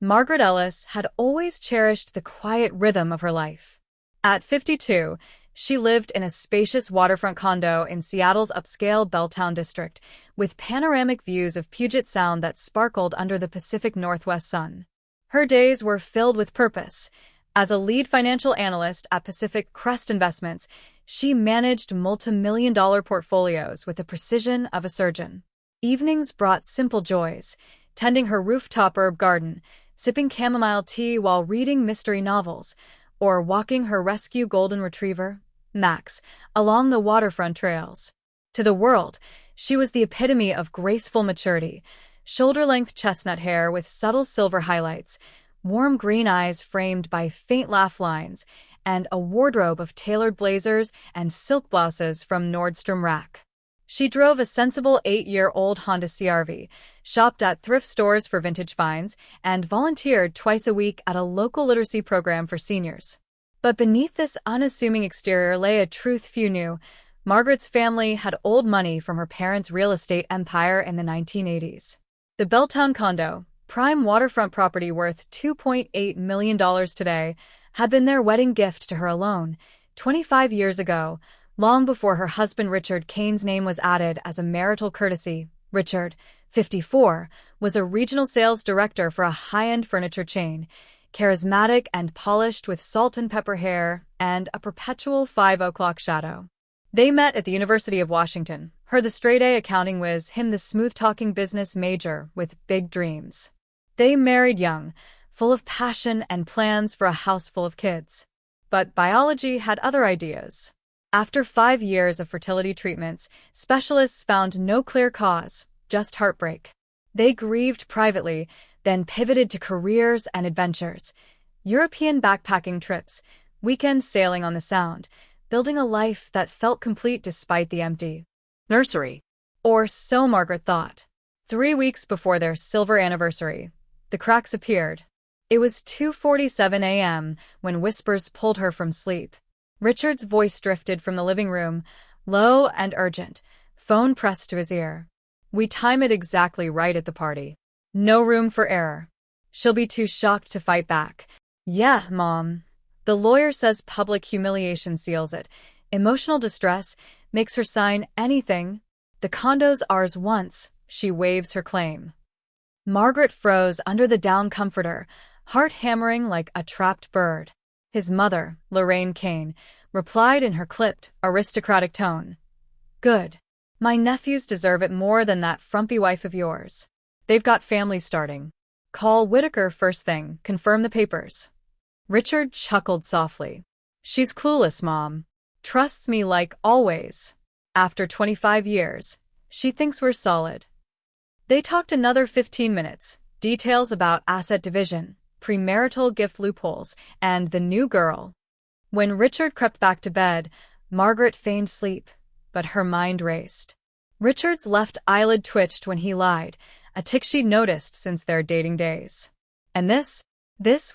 Margaret Ellis had always cherished the quiet rhythm of her life. At 52, she lived in a spacious waterfront condo in Seattle's upscale Belltown district, with panoramic views of Puget Sound that sparkled under the Pacific Northwest sun. Her days were filled with purpose. As a lead financial analyst at Pacific Crest Investments, she managed multi-million-dollar portfolios with the precision of a surgeon. Evenings brought simple joys, tending her rooftop herb garden, sipping chamomile tea while reading mystery novels, or walking her rescue golden retriever, Max, along the waterfront trails. To the world, she was the epitome of graceful maturity, shoulder-length chestnut hair with subtle silver highlights, warm green eyes framed by faint laugh lines, and a wardrobe of tailored blazers and silk blouses from Nordstrom Rack. She drove a sensible 8-year-old Honda CR-V, shopped at thrift stores for vintage finds, and volunteered twice a week at a local literacy program for seniors. But beneath this unassuming exterior lay a truth few knew. Margaret's family had old money from her parents' real estate empire in the 1980s. The Belltown condo, prime waterfront property worth $2.8 million today, had been their wedding gift to her alone, 25 years ago, long before her husband Richard Kane's name was added as a marital courtesy. Richard, 54, was a regional sales director for a high-end furniture chain, charismatic and polished with salt and pepper hair and a perpetual 5 o'clock shadow. They met at the University of Washington, her the straight-A accounting whiz, him the smooth-talking business major with big dreams. They married young, full of passion and plans for a house full of kids. But biology had other ideas. After 5 years of fertility treatments, specialists found no clear cause, just heartbreak. They grieved privately, then pivoted to careers and adventures. European backpacking trips, weekend sailing on the Sound, building a life that felt complete despite the empty nursery. Or so Margaret thought. 3 weeks before their silver anniversary, the cracks appeared. It was 2:47 a.m. when whispers pulled her from sleep. Richard's voice drifted from the living room, low and urgent, phone pressed to his ear. "We time it exactly right at the party. No room for error. She'll be too shocked to fight back." "Yeah, Mom. The lawyer says public humiliation seals it. Emotional distress makes her sign anything. The condo's ours once," she waves her claim. Margaret froze under the down comforter, heart hammering like a trapped bird. His mother, Lorraine Kane, replied in her clipped, aristocratic tone. "Good. My nephews deserve it more than that frumpy wife of yours. They've got families starting. Call Whitaker first thing, confirm the papers." Richard chuckled softly. "She's clueless, Mom. Trusts me like always. After 25 years, she thinks we're solid." They talked another 15 minutes, details about asset division, premarital gift loopholes, and the new girl. When Richard crept back to bed, Margaret feigned sleep, but her mind raced. Richard's left eyelid twitched when he lied, a tic she'd noticed since their dating days. And this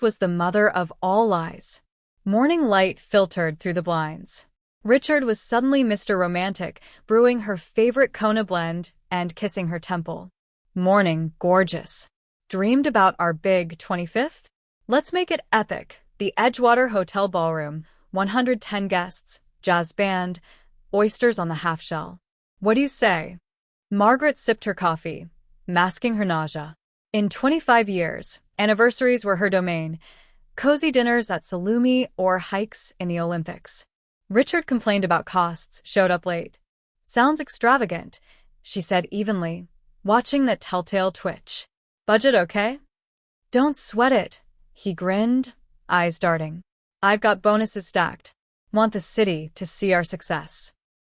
was the mother of all lies. Morning light filtered through the blinds. Richard was suddenly Mr. Romantic, brewing her favorite Kona blend and kissing her temple. "Morning, gorgeous. Dreamed about our big 25th? Let's make it epic. The Edgewater Hotel Ballroom, 110 guests, jazz band, oysters on the half-shell. What do you say?" Margaret sipped her coffee, masking her nausea. In 25 years, anniversaries were her domain, cozy dinners at Salumi or hikes in the Olympics. Richard complained about costs, showed up late. "Sounds extravagant," she said evenly, watching that telltale twitch. "Budget okay?" "Don't sweat it," he grinned, eyes darting. "I've got bonuses stacked. Want the city to see our success."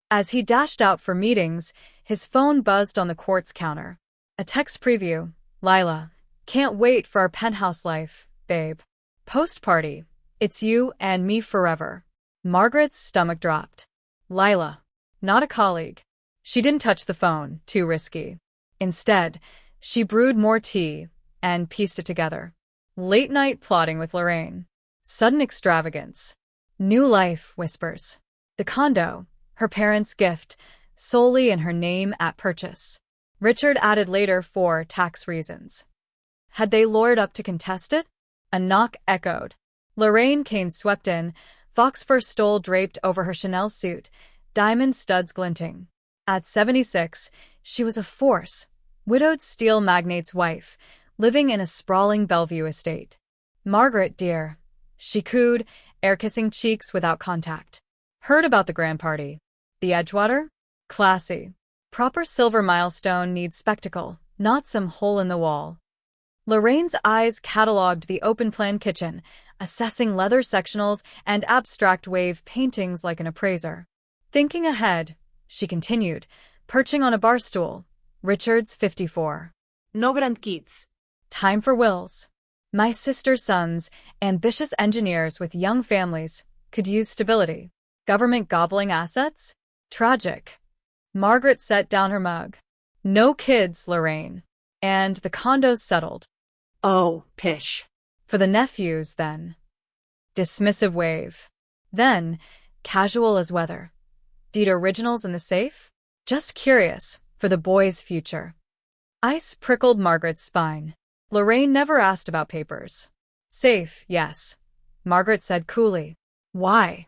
As he dashed out for meetings, his phone buzzed on the quartz counter. A text preview. "Lila, can't wait for our penthouse life, babe. Post-party. It's you and me forever." Margaret's stomach dropped. Lila, not a colleague. She didn't touch the phone, too risky. Instead, she brewed more tea and pieced it together. Late-night plotting with Lorraine. Sudden extravagance. New life, whispers. The condo, her parents' gift, solely in her name at purchase. Richard added later for tax reasons. Had they lured up to contest it? A knock echoed. Lorraine Kane swept in, fox fur stole draped over her Chanel suit, diamond studs glinting. At 76, she was a force, widowed steel magnate's wife, living in a sprawling Bellevue estate. "Margaret, dear," she cooed, air-kissing cheeks without contact. "Heard about the grand party. The Edgewater? Classy. Proper silver milestone needs spectacle, not some hole in the wall." Lorraine's eyes catalogued the open-plan kitchen, assessing leather sectionals and abstract wave paintings like an appraiser. Thinking ahead, she continued, perching on a bar stool. "Richard's 54. No grandkids. Time for wills. My sister's sons, ambitious engineers with young families, could use stability. Government gobbling assets? Tragic." Margaret set down her mug. "No kids, Lorraine. And the condo's settled." Oh, pish. "For the nephews, then." Dismissive wave. Then, casual as weather. "Deed originals in the safe?" "Just curious, for the boy's future." Ice prickled Margaret's spine. Lorraine never asked about papers. "Safe, yes," Margaret said coolly. "Why?"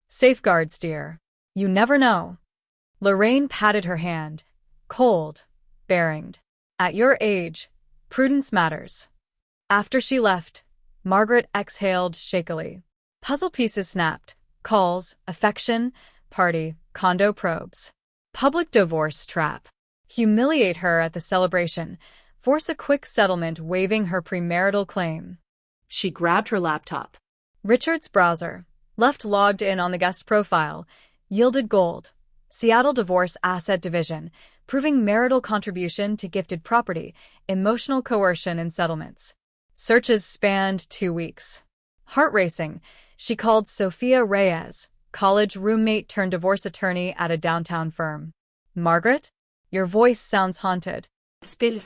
"Safeguards, dear. You never know." Lorraine patted her hand. Cold, bearinged. "At your age, prudence matters." After she left, Margaret exhaled shakily. Puzzle pieces snapped. Calls, affection, party, condo probes. Public divorce trap. Humiliate her at the celebration. Force a quick settlement waiving her premarital claim. She grabbed her laptop. Richard's browser, left logged in on the guest profile, yielded gold. Seattle Divorce Asset Division, proving marital contribution to gifted property, emotional coercion and settlements. Searches spanned 2 weeks. Heart racing, she called Sophia Reyes, college roommate turned divorce attorney at a downtown firm. "Margaret? Your voice sounds haunted." Spill.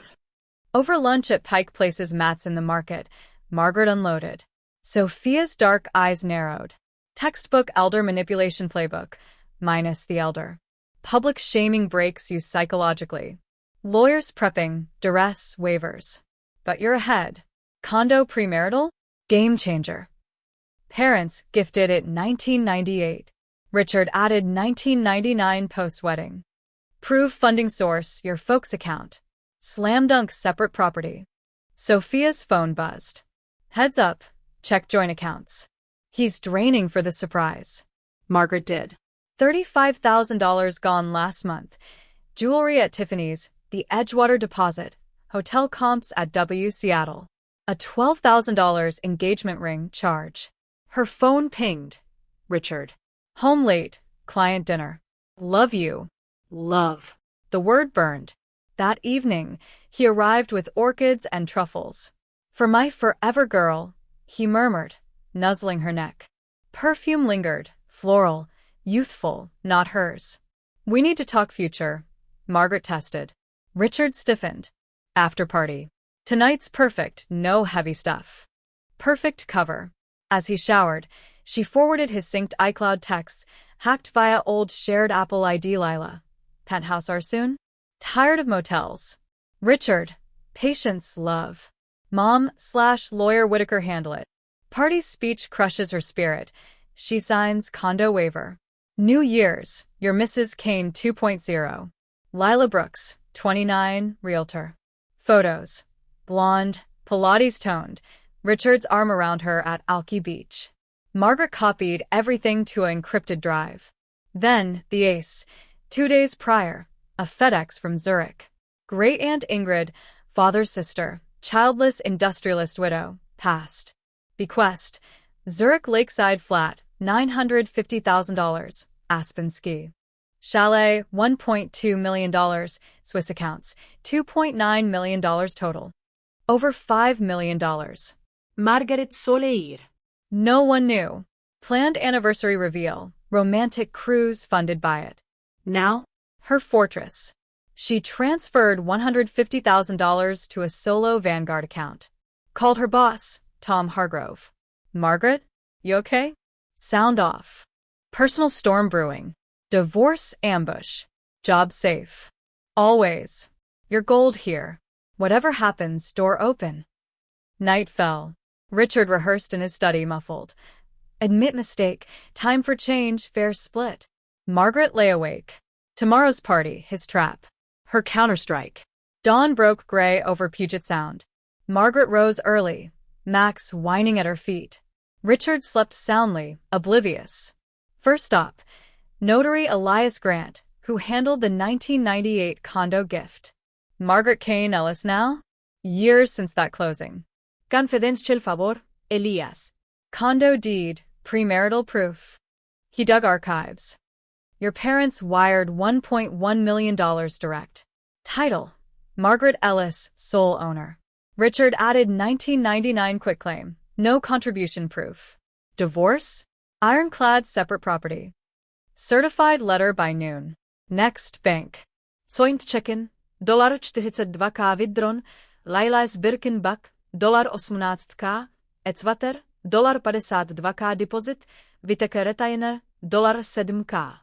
Over lunch at Pike Place's Mats in the Market, Margaret unloaded. Sophia's dark eyes narrowed. Textbook elder manipulation playbook, minus the elder. Public shaming breaks you psychologically. Lawyers prepping, duress, waivers. But you're ahead. Condo premarital? Game changer. Parents gifted it 1998. Richard added 1999 post-wedding. Prove funding source, your folks' account. Slam dunk separate property. Sophia's phone buzzed. Heads up, check joint accounts. He's draining for the surprise. Margaret did. $35,000 gone last month. Jewelry at Tiffany's, the Edgewater deposit, hotel comps at W Seattle. A $12,000 engagement ring charge. Her phone pinged. Richard. Home late, client dinner. Love you. Love. The word burned. That evening, he arrived with orchids and truffles. "For my forever girl," he murmured, nuzzling her neck. Perfume lingered, floral, youthful, not hers. "We need to talk future," Margaret tested. Richard stiffened. After party. "Tonight's perfect, no heavy stuff." Perfect cover. As he showered, she forwarded his synced iCloud texts, hacked via old shared Apple ID. "Lila. Penthouse are soon? Tired of motels." Richard. "Patience, love. Mom/lawyer Whitaker handle it." Party's speech crushes her spirit. She signs condo waiver. New Year's, your Mrs. Kane 2.0. Lila Brooks, 29, realtor. Photos. Blonde, Pilates toned, Richard's arm around her at Alki Beach. Margaret copied everything to an encrypted drive. Then, the ace. 2 days prior, a FedEx from Zurich. Great-aunt Ingrid, father's sister, childless industrialist widow, passed. Bequest, Zurich lakeside flat, $950,000, Aspen Ski. Chalet, $1.2 million, Swiss accounts, $2.9 million total. Over $5 million. Margaret Soleil. No one knew. Planned anniversary reveal, romantic cruise funded by it. Now? Her fortress. She transferred $150,000 to a solo Vanguard account. Called her boss, Tom Hargrove. "Margaret, you okay?" Sound off. Personal storm brewing. Divorce ambush. Job safe. Always. You're gold here. Whatever happens, door open. Night fell. Richard rehearsed in his study, muffled. Admit mistake. Time for change. Fair split. Margaret lay awake. Tomorrow's party, his trap. Her counterstrike. Dawn broke gray over Puget Sound. Margaret rose early, Max whining at her feet. Richard slept soundly, oblivious. First stop, notary Elias Grant, who handled the 1998 condo gift. Margaret Kane Ellis now? Years since that closing. Confidencial favor, Elias. Condo deed, premarital proof. He dug archives. Your parents wired $1.1 million direct. Title, Margaret Ellis, sole owner. Richard added 1999 quitclaim, no contribution proof. Divorce? Ironclad separate property. Certified letter by noon. Next bank. Coint chicken, $42K withdrawn, Lailas Birkenbach, $18K, Etzwater, $52K deposit, Viteke retainer, $7K.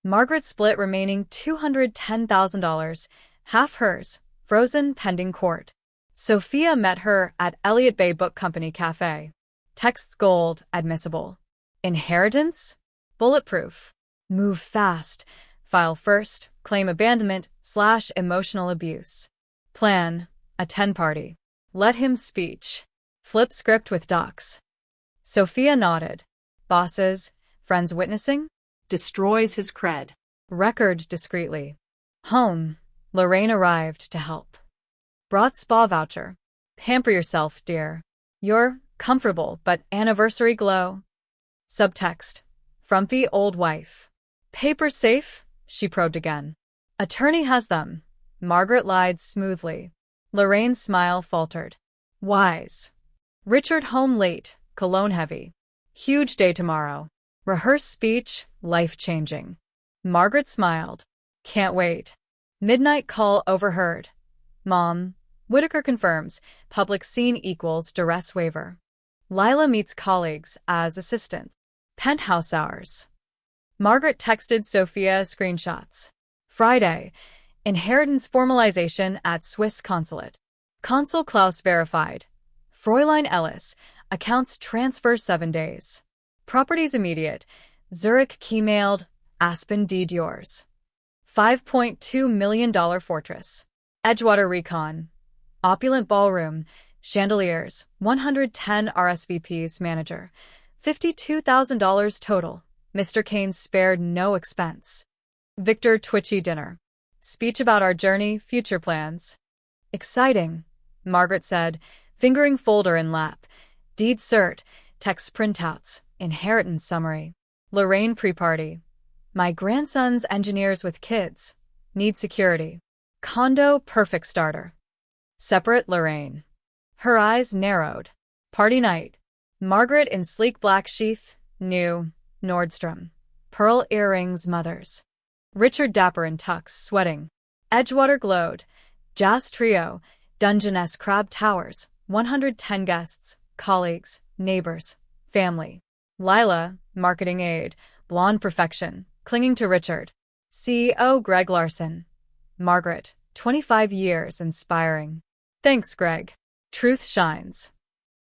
Margaret split remaining $210,000, half hers, frozen pending court. Sophia met her at Elliott Bay Book Company Cafe. Texts gold, admissible. Inheritance? Bulletproof. Move fast. File first, claim abandonment / emotional abuse. Plan, attend party. Let him speech. Flip script with docs. Sophia nodded. Bosses, friends witnessing? Destroys his cred. Record discreetly. Home. Lorraine arrived to help. Brought spa voucher. Pamper yourself, dear. You're comfortable but anniversary glow. Subtext. Frumpy old wife. Papers safe? She probed again. Attorney has them. Margaret lied smoothly. Lorraine's smile faltered. Wise. Richard home late, cologne heavy. Huge day tomorrow. Rehearse speech, life-changing. Margaret smiled. Can't wait. Midnight call overheard. Mom. Whitaker confirms, public scene equals duress waiver. Lila meets colleagues as assistant. Penthouse hours. Margaret texted Sophia screenshots. Friday. Inheritance formalization at Swiss consulate. Consul Klaus verified. Fräulein Ellis. Accounts transfer 7 days. Properties immediate. Zurich key mailed. Aspen deed yours. $5.2 million fortress. Edgewater recon. Opulent ballroom. Chandeliers. 110 RSVPs manager. $52,000 total. Mr. Kane spared no expense. Victor Twitchy dinner. Speech about our journey, future plans. Exciting, Margaret said, fingering folder in lap. Deed cert, text printouts, inheritance summary. Lorraine pre-party. My grandson's engineers with kids. Need security. Condo perfect starter. Separate Lorraine. Her eyes narrowed. Party night. Margaret in sleek black sheath, new, Nordstrom. Pearl earrings mothers. Richard dapper in tux, sweating. Edgewater glowed. Jazz trio, Dungeness crab towers, 110 guests, colleagues, neighbors, family. Lila, marketing aide, blonde perfection, clinging to Richard. CEO Greg Larson. Margaret, 25 years, inspiring. Thanks, Greg. Truth shines.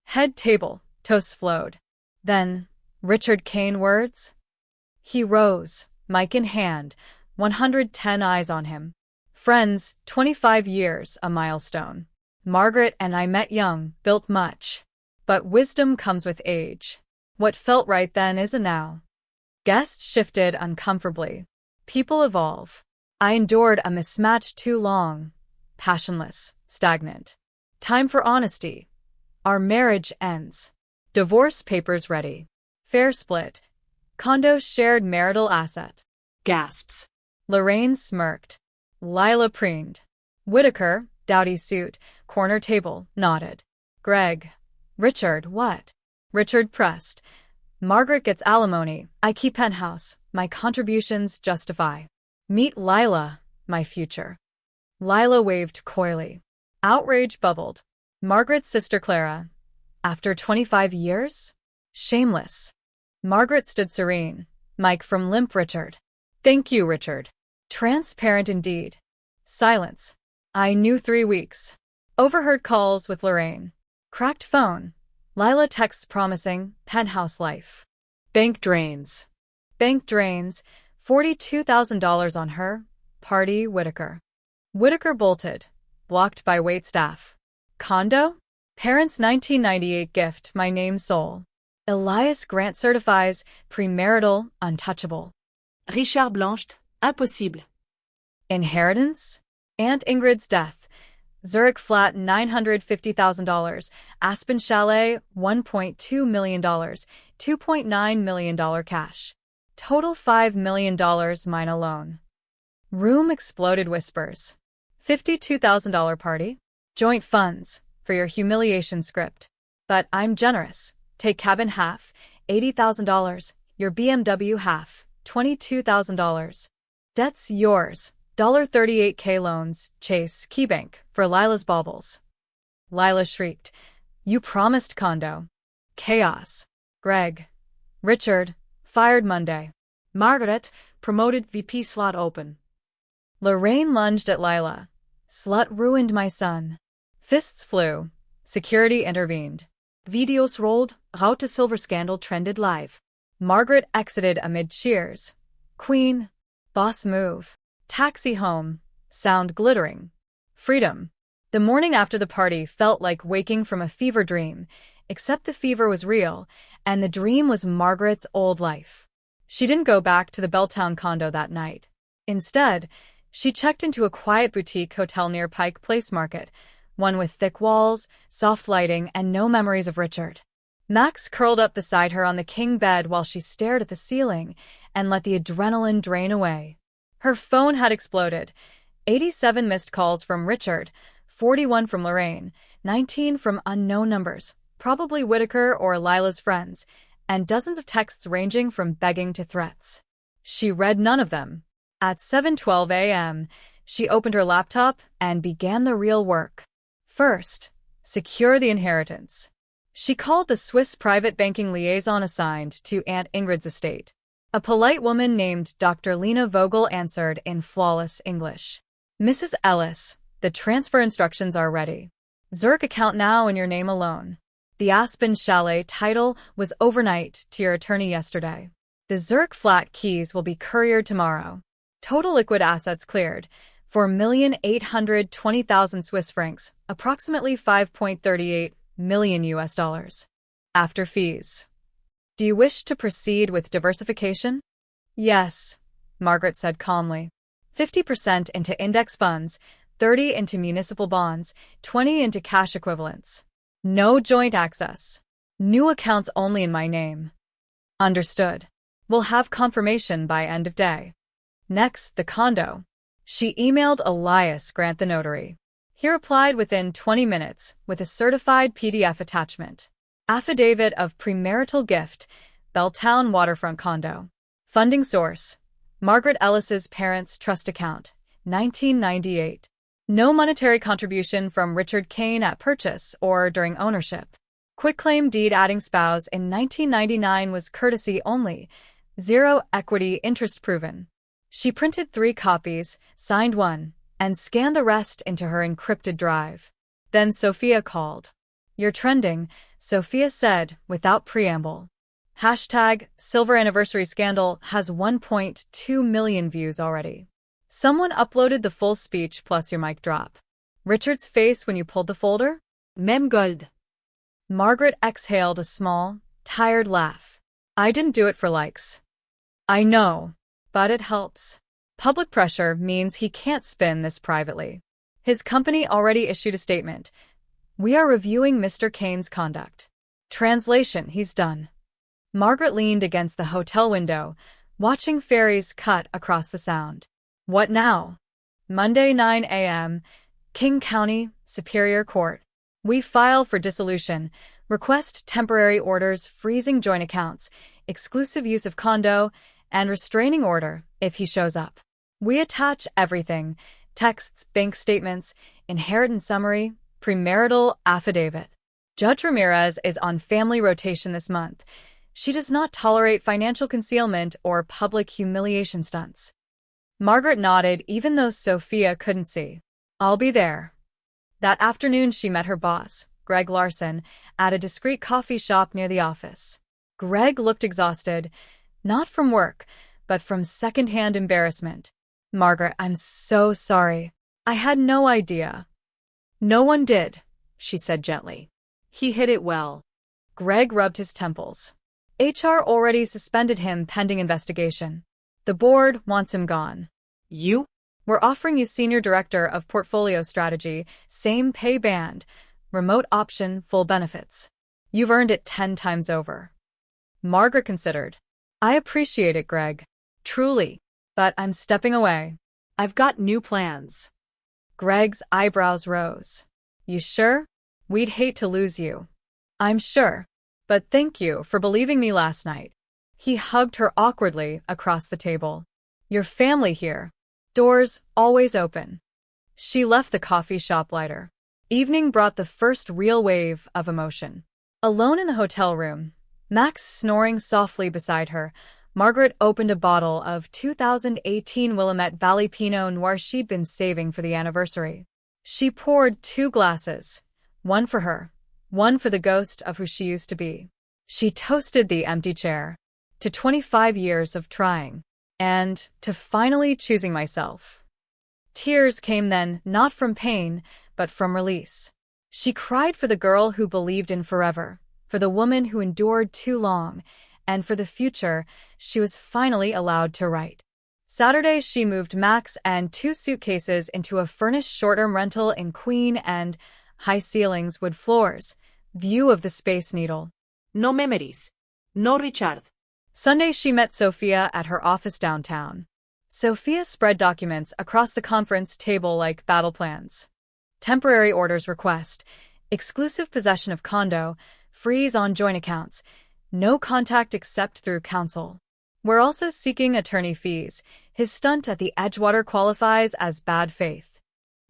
Head table, toasts flowed. Then, Richard Kane words? He rose, mic in hand, 110 eyes on him. Friends, 25 years, a milestone. Margaret and I met young, built much. But wisdom comes with age. What felt right then isn't now. Guests shifted uncomfortably. People evolve. I endured a mismatch too long. Passionless, stagnant. Time for honesty. Our marriage ends. Divorce papers ready. Fair split. Condo shared marital asset. Gasps. Lorraine smirked. Lila preened. Whitaker, dowdy suit, corner table, nodded. Greg. Richard, what? Richard pressed. Margaret gets alimony. I keep penthouse. My contributions justify. Meet Lila, my future. Lila waved coyly. Outrage bubbled. Margaret's sister Clara. After 25 years? Shameless. Margaret stood serene. Mike from limp Richard. Thank you, Richard. Transparent indeed. Silence. I knew 3 weeks. Overheard calls with Lorraine. Cracked phone. Lila texts promising penthouse life. Bank drains. Bank drains. $42,000 on her. Party Whitaker. Whitaker bolted. Blocked by waitstaff. Condo? Parents' 1998 gift, my name soul. Elias Grant certifies premarital untouchable. Richard Blanched, impossible. Inheritance? Aunt Ingrid's death. Zurich flat $950,000. Aspen chalet $1.2 million. $2.9 million cash. Total $5 million mine alone. Room exploded whispers. $52,000 party? Joint funds for your humiliation script. But I'm generous. Take cabin half, $80,000. Your BMW half, $22,000. Debt's yours. $38K loans, Chase, KeyBank, for Lila's baubles. Lila shrieked. You promised condo. Chaos. Greg. Richard. Fired Monday. Margaret, promoted VP slot open. Lorraine lunged at Lila. Slut ruined my son. Fists flew. Security intervened. Videos rolled, Raute Silver scandal trended live. Margaret exited amid cheers. Queen. Boss move. Taxi home. Sound glittering. Freedom. The morning after the party felt like waking from a fever dream, except the fever was real, and the dream was Margaret's old life. She didn't go back to the Belltown condo that night. Instead, she checked into a quiet boutique hotel near Pike Place Market, one with thick walls, soft lighting, and no memories of Richard. Max curled up beside her on the king bed while she stared at the ceiling and let the adrenaline drain away. Her phone had exploded. 87 missed calls from Richard, 41 from Lorraine, 19 from unknown numbers, probably Whitaker or Lila's friends, and dozens of texts ranging from begging to threats. She read none of them. At 7:12 a.m., she opened her laptop and began the real work. First, secure the inheritance. She called the Swiss private banking liaison assigned to Aunt Ingrid's estate. A polite woman named Dr. Lena Vogel answered in flawless English. Mrs. Ellis, the transfer instructions are ready. Zurich account now in your name alone. The Aspen Chalet title was overnight to your attorney yesterday. The Zurich flat keys will be couriered tomorrow. Total liquid assets cleared, 4,820,000 Swiss francs, approximately 5.38 million US dollars. After fees. Do you wish to proceed with diversification? Yes, Margaret said calmly. 50% into index funds, 30% into municipal bonds, 20% into cash equivalents. No joint access. New accounts only in my name. Understood. We'll have confirmation by end of day. Next, the condo. She emailed Elias Grant the notary. He replied within 20 minutes with a certified PDF attachment. Affidavit of premarital gift, Belltown waterfront condo. Funding source, Margaret Ellis's parents' trust account, 1998. No monetary contribution from Richard Kane at purchase or during ownership. Quitclaim deed adding spouse in 1999 was courtesy only, 0 equity interest proven. She printed 3 copies, signed 1, and scanned the rest into her encrypted drive. Then Sophia called. You're trending, Sophia said without preamble. Hashtag Silver Anniversary Scandal has 1.2 million views already. Someone uploaded the full speech plus your mic drop. Richard's face when you pulled the folder? Mem gold. Margaret exhaled a small, tired laugh. I didn't do it for likes. I know, but it helps. Public pressure means he can't spin this privately. His company already issued a statement. We are reviewing Mr. Kane's conduct. Translation, he's done. Margaret leaned against the hotel window, watching ferries cut across the sound. What now? Monday 9 a.m., King County, Superior Court. We file for dissolution, request temporary orders freezing joint accounts, exclusive use of condo, and restraining order if he shows up. We attach everything, texts, bank statements, inheritance summary, premarital affidavit. Judge Ramirez is on family rotation this month. She does not tolerate financial concealment or public humiliation stunts. Margaret nodded even though Sophia couldn't see. I'll be there. That afternoon she met her boss, Greg Larson, at a discreet coffee shop near the office. Greg looked exhausted, not from work, but from secondhand embarrassment. Margaret, I'm so sorry. I had no idea. No one did, she said gently. He hid it well. Greg rubbed his temples. HR already suspended him pending investigation. The board wants him gone. You? We're offering you Senior Director of Portfolio Strategy, same pay band, remote option, full benefits. You've earned it 10 times over. Margaret considered. I appreciate it, Greg. Truly. But I'm stepping away. I've got new plans. Greg's eyebrows rose. You sure? We'd hate to lose you. I'm sure. But thank you for believing me last night. He hugged her awkwardly across the table. Your family here. Doors always open. She left the coffee shop lighter. Evening brought the first real wave of emotion. Alone in the hotel room, Max snoring softly beside her, Margaret opened a bottle of 2018 Willamette Valley Pinot Noir she'd been saving for the anniversary. She poured 2 glasses, one for her, one for the ghost of who she used to be. She toasted the empty chair, to 25 years of trying, and to finally choosing myself. Tears came then, not from pain, but from release. She cried for the girl who believed in forever, for the woman who endured too long, and for the future she was finally allowed to write. Saturday, she moved Max and 2 suitcases into a furnished short-term rental in Queen and high ceilings, wood floors, view of the Space Needle. No memories. No Richard. Sunday, she met Sophia at her office downtown. Sophia spread documents across the conference table like battle plans. Temporary orders request, exclusive possession of condo, freeze on joint accounts, no contact except through counsel. We're also seeking attorney fees. His stunt at the Edgewater qualifies as bad faith.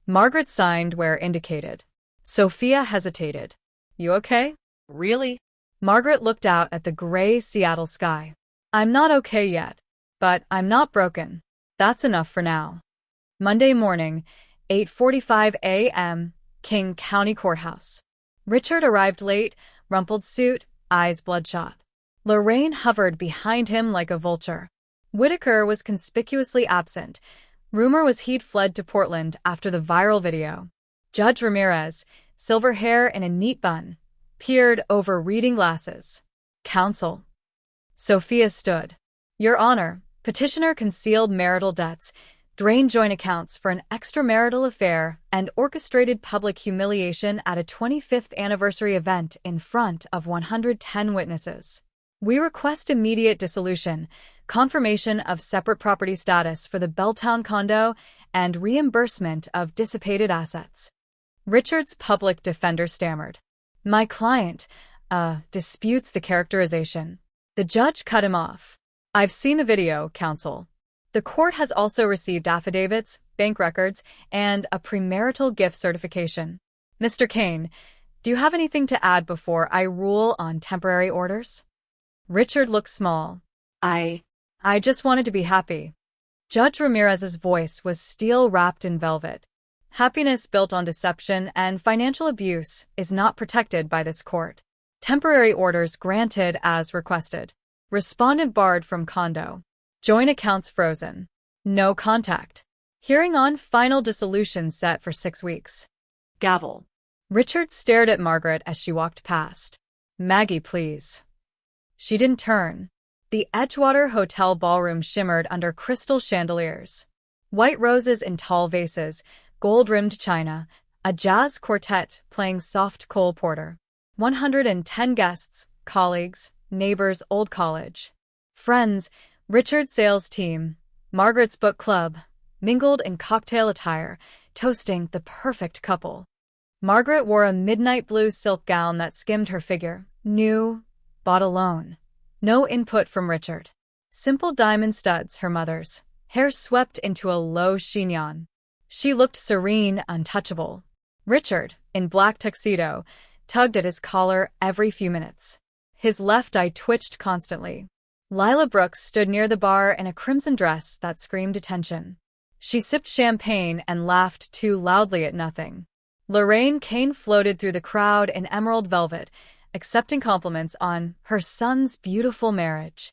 Margaret signed where indicated. Sophia hesitated. You okay? Really? Margaret looked out at the gray Seattle sky. I'm not okay yet, but I'm not broken. That's enough for now. Monday morning, 8:45 a.m., King County Courthouse. Richard arrived late, rumpled suit, eyes bloodshot. Lorraine hovered behind him like a vulture. Whitaker was conspicuously absent. Rumor was he'd fled to Portland after the viral video. Judge Ramirez, silver hair in a neat bun, peered over reading glasses. Counsel. Sophia stood. Your Honor, petitioner concealed marital debts, drained joint accounts for an extramarital affair, and orchestrated public humiliation at a 25th anniversary event in front of 110 witnesses. We request immediate dissolution, confirmation of separate property status for the Belltown condo, and reimbursement of dissipated assets. Richard's public defender stammered. My client, disputes the characterization. The judge cut him off. I've seen the video, counsel. The court has also received affidavits, bank records, and a premarital gift certification. Mr. Kane, do you have anything to add before I rule on temporary orders? Richard looked small. I just wanted to be happy. Judge Ramirez's voice was steel-wrapped in velvet. Happiness built on deception and financial abuse is not protected by this court. Temporary orders granted as requested. Respondent barred from condo. Joint accounts frozen. No contact. Hearing on final dissolution set for 6 weeks. Gavel. Richard stared at Margaret as she walked past. Maggie, please. She didn't turn. The Edgewater Hotel ballroom shimmered under crystal chandeliers. White roses in tall vases, gold-rimmed china, a jazz quartet playing soft Cole Porter. 110 guests, colleagues, neighbors, old college. Friends, Richard's sales team, Margaret's book club, mingled in cocktail attire, toasting the perfect couple. Margaret wore a midnight blue silk gown that skimmed her figure, new, bought alone. No input from Richard. Simple diamond studs, her mother's, hair swept into a low chignon. She looked serene, untouchable. Richard, in black tuxedo, tugged at his collar every few minutes. His left eye twitched constantly. Lila Brooks stood near the bar in a crimson dress that screamed attention. She sipped champagne and laughed too loudly at nothing. Lorraine Kane floated through the crowd in emerald velvet, accepting compliments on her son's beautiful marriage.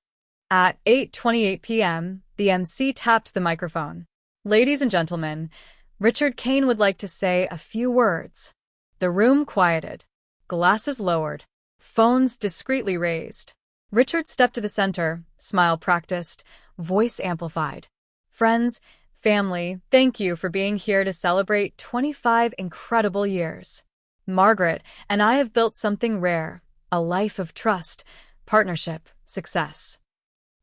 At 8:28 p.m., the MC tapped the microphone. "Ladies and gentlemen, Richard Kane would like to say a few words." The room quieted. Glasses lowered. Phones discreetly raised. Richard stepped to the center, smile practiced, voice amplified. "Friends, family, thank you for being here to celebrate 25 incredible years. Margaret and I have built something rare, a life of trust, partnership, success."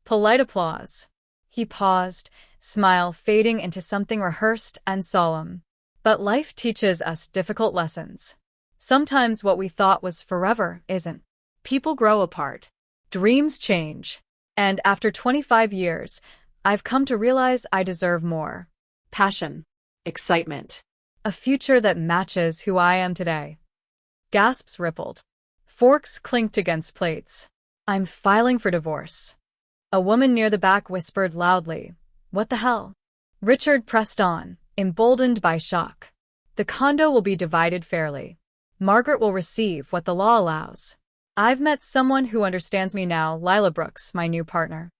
Polite applause. He paused, smile fading into something rehearsed and solemn. But life teaches us difficult lessons. Sometimes what we thought was forever isn't. People grow apart. Dreams change. And after 25 years, I've come to realize I deserve more. Passion. Excitement. A future that matches who I am today. Gasps rippled. Forks clinked against plates. "I'm filing for divorce." A woman near the back whispered loudly, "What the hell?" Richard pressed on, emboldened by shock. "The condo will be divided fairly. Margaret will receive what the law allows. I've met someone who understands me now, Lila Brooks, my new partner."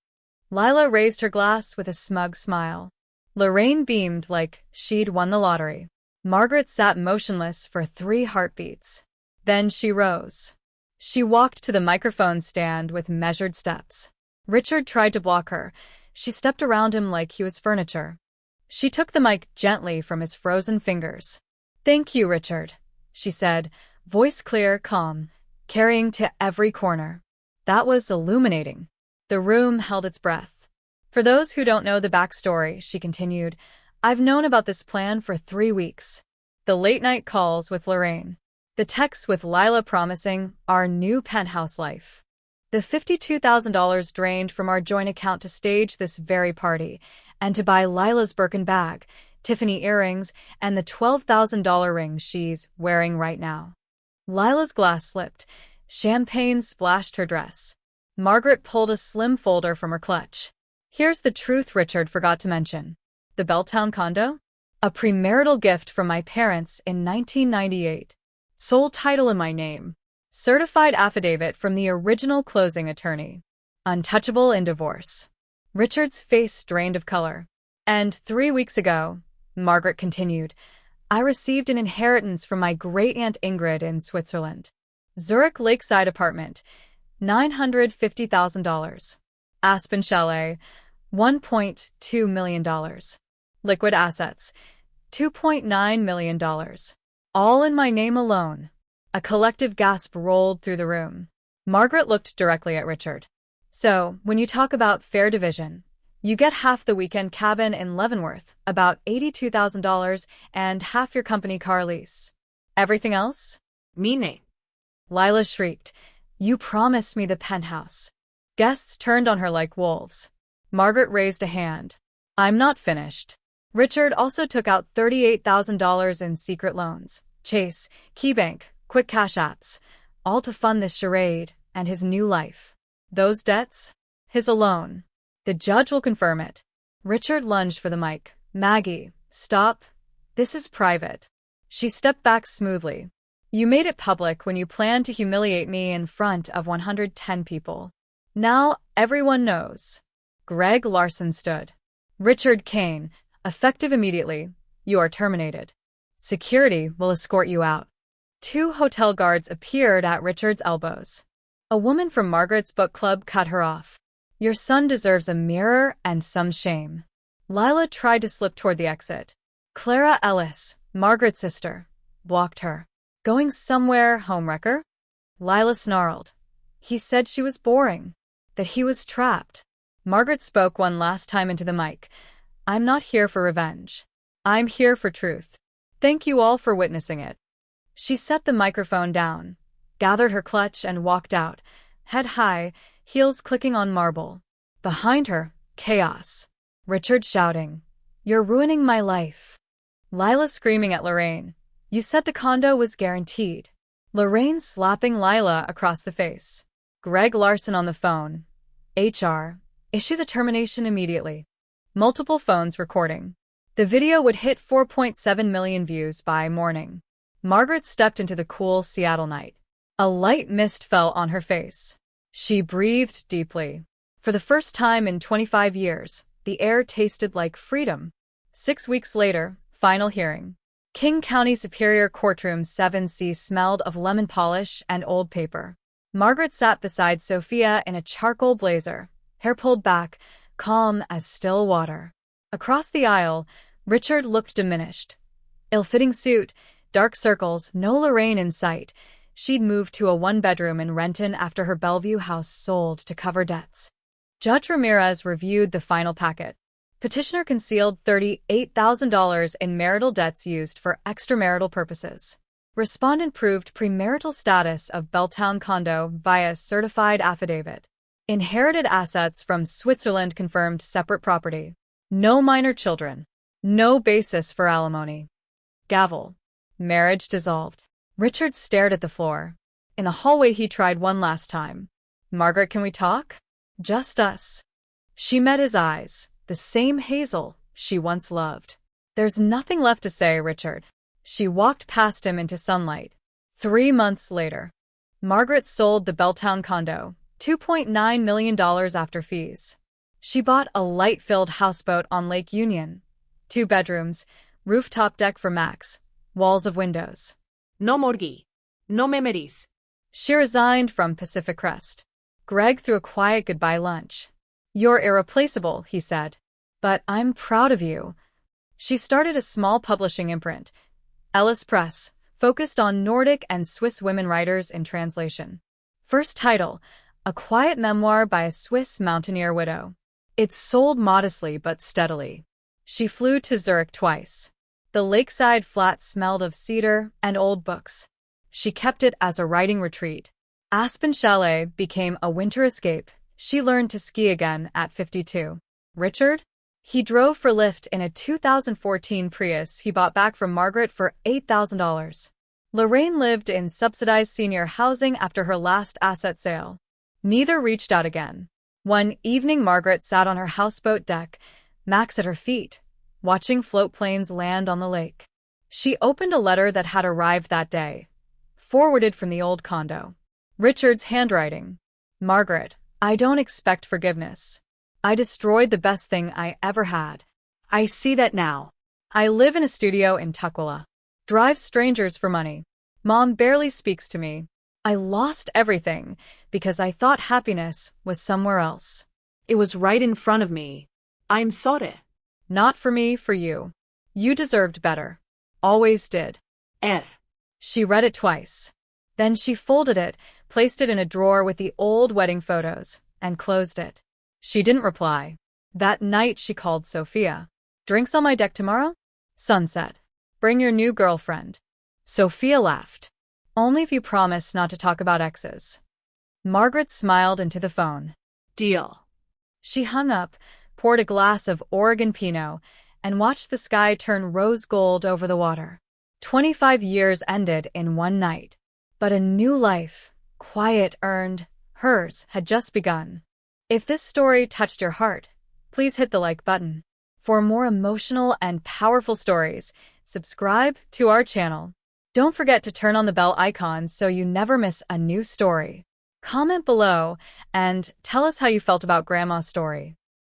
Lila raised her glass with a smug smile. Lorraine beamed like she'd won the lottery. Margaret sat motionless for 3 heartbeats. Then she rose. She walked to the microphone stand with measured steps. Richard tried to block her. She stepped around him like he was furniture. She took the mic gently from his frozen fingers. "Thank you, Richard," she said, voice clear, calm, carrying to every corner. That was illuminating. The room held its breath. "For those who don't know the backstory," she continued, "I've known about this plan for 3 weeks. The late-night calls with Lorraine. The texts with Lila promising our new penthouse life. The $52,000 drained from our joint account to stage this very party, and to buy Lila's Birkin bag, Tiffany earrings, and the $12,000 ring she's wearing right now." Lila's glass slipped. Champagne splashed her dress. Margaret pulled a slim folder from her clutch. "Here's the truth Richard forgot to mention. The Belltown condo? A premarital gift from my parents in 1998. Sole title in my name. Certified affidavit from the original closing attorney. Untouchable in divorce." Richard's face drained of color. "And 3 weeks ago," Margaret continued, "I received an inheritance from my great-aunt Ingrid in Switzerland. Zurich lakeside apartment, $950,000. Aspen Chalet, $1.2 million. Liquid assets, $2.9 million. All in my name alone." A collective gasp rolled through the room. Margaret looked directly at Richard. "So, when you talk about fair division, you get half the weekend cabin in Leavenworth, about $82,000, and half your company car lease. Everything else?" Meaning? Lila shrieked, "You promised me the penthouse." Guests turned on her like wolves. Margaret raised a hand. "I'm not finished." Richard also took out $38,000 in secret loans, Chase, KeyBank, Quick Cash apps, all to fund this charade and his new life. Those debts? His alone. The judge will confirm it. Richard lunged for the mic. "Maggie, stop. This is private." She stepped back smoothly. "You made it public when you planned to humiliate me in front of 110 people. Now everyone knows." Greg Larson stood. "Richard Kane, effective immediately. You are terminated. Security will escort you out." 2 hotel guards appeared at Richard's elbows. A woman from Margaret's book club cut her off. "Your son deserves a mirror and some shame." Lila tried to slip toward the exit. Clara Ellis, Margaret's sister, blocked her. "Going somewhere, homewrecker?" Lila snarled. "He said she was boring, that he was trapped." Margaret spoke one last time into the mic. "I'm not here for revenge. I'm here for truth. Thank you all for witnessing it." She set the microphone down, gathered her clutch, and walked out, head high, heels clicking on marble. Behind her, chaos. Richard shouting, "You're ruining my life." Lila screaming at Lorraine, "You said the condo was guaranteed." Lorraine slapping Lila across the face. Greg Larson on the phone. "HR, issue the termination immediately." Multiple phones recording. The video would hit 4.7 million views by morning. Margaret stepped into the cool Seattle night. A light mist fell on her face. She breathed deeply. For the first time in 25 years, the air tasted like freedom. 6 weeks later, final hearing. King County Superior Courtroom 7C smelled of lemon polish and old paper. Margaret sat beside Sophia in a charcoal blazer, hair pulled back, calm as still water. Across the aisle, Richard looked diminished. Ill-fitting suit, dark circles, no Lorraine in sight. She'd moved to a one-bedroom in Renton after her Bellevue house sold to cover debts. Judge Ramirez reviewed the final packet. Petitioner concealed $38,000 in marital debts used for extramarital purposes. Respondent proved premarital status of Belltown condo via certified affidavit. Inherited assets from Switzerland confirmed separate property. No minor children. No basis for alimony. Gavel. Marriage dissolved. Richard stared at the floor. In the hallway he tried one last time. Margaret, can we talk? Just us. She met his eyes, the same hazel she once loved. There's nothing left to say, Richard. She walked past him into sunlight. 3 months later, Margaret sold the Belltown condo, $2.9 million after fees. She bought a light-filled houseboat on Lake Union. 2 bedrooms, rooftop deck for Max, walls of windows. No morgue. No memories. She resigned from Pacific Crest. Greg threw a quiet goodbye lunch. You're irreplaceable, he said. But I'm proud of you. She started a small publishing imprint, Ellis Press, focused on Nordic and Swiss women writers in translation. First title, A Quiet Memoir by a Swiss Mountaineer Widow. It sold modestly but steadily. She flew to Zurich twice. The lakeside flat smelled of cedar and old books. She kept it as a writing retreat. Aspen Chalet became a winter escape. She learned to ski again at 52. Richard? He drove for Lyft in a 2014 Prius he bought back from Margaret for $8,000. Lorraine lived in subsidized senior housing after her last asset sale. Neither reached out again. One evening Margaret sat on her houseboat deck, Max at her feet, watching float planes land on the lake. She opened a letter that had arrived that day, forwarded from the old condo. Richard's handwriting. Margaret, I don't expect forgiveness. I destroyed the best thing I ever had. I see that now. I live in a studio in Tukwila. Drive strangers for money. Mom barely speaks to me. I lost everything because I thought happiness was somewhere else. It was right in front of me. I'm sorry. Not for me, for you. You deserved better. Always did. She read it twice. Then she folded it, placed it in a drawer with the old wedding photos, and closed it. She didn't reply. That night she called Sophia. Drinks on my deck tomorrow? Sunset. Bring your new girlfriend. Sophia laughed. Only if you promise not to talk about exes. Margaret smiled into the phone. Deal. She hung up, poured a glass of Oregon Pinot, and watched the sky turn rose gold over the water. 25 years ended in one night. But a new life, quiet, earned, hers, had just begun. If this story touched your heart, please hit the like button. For more emotional and powerful stories, subscribe to our channel. Don't forget to turn on the bell icon so you never miss a new story. Comment below and tell us how you felt about Grandma's story.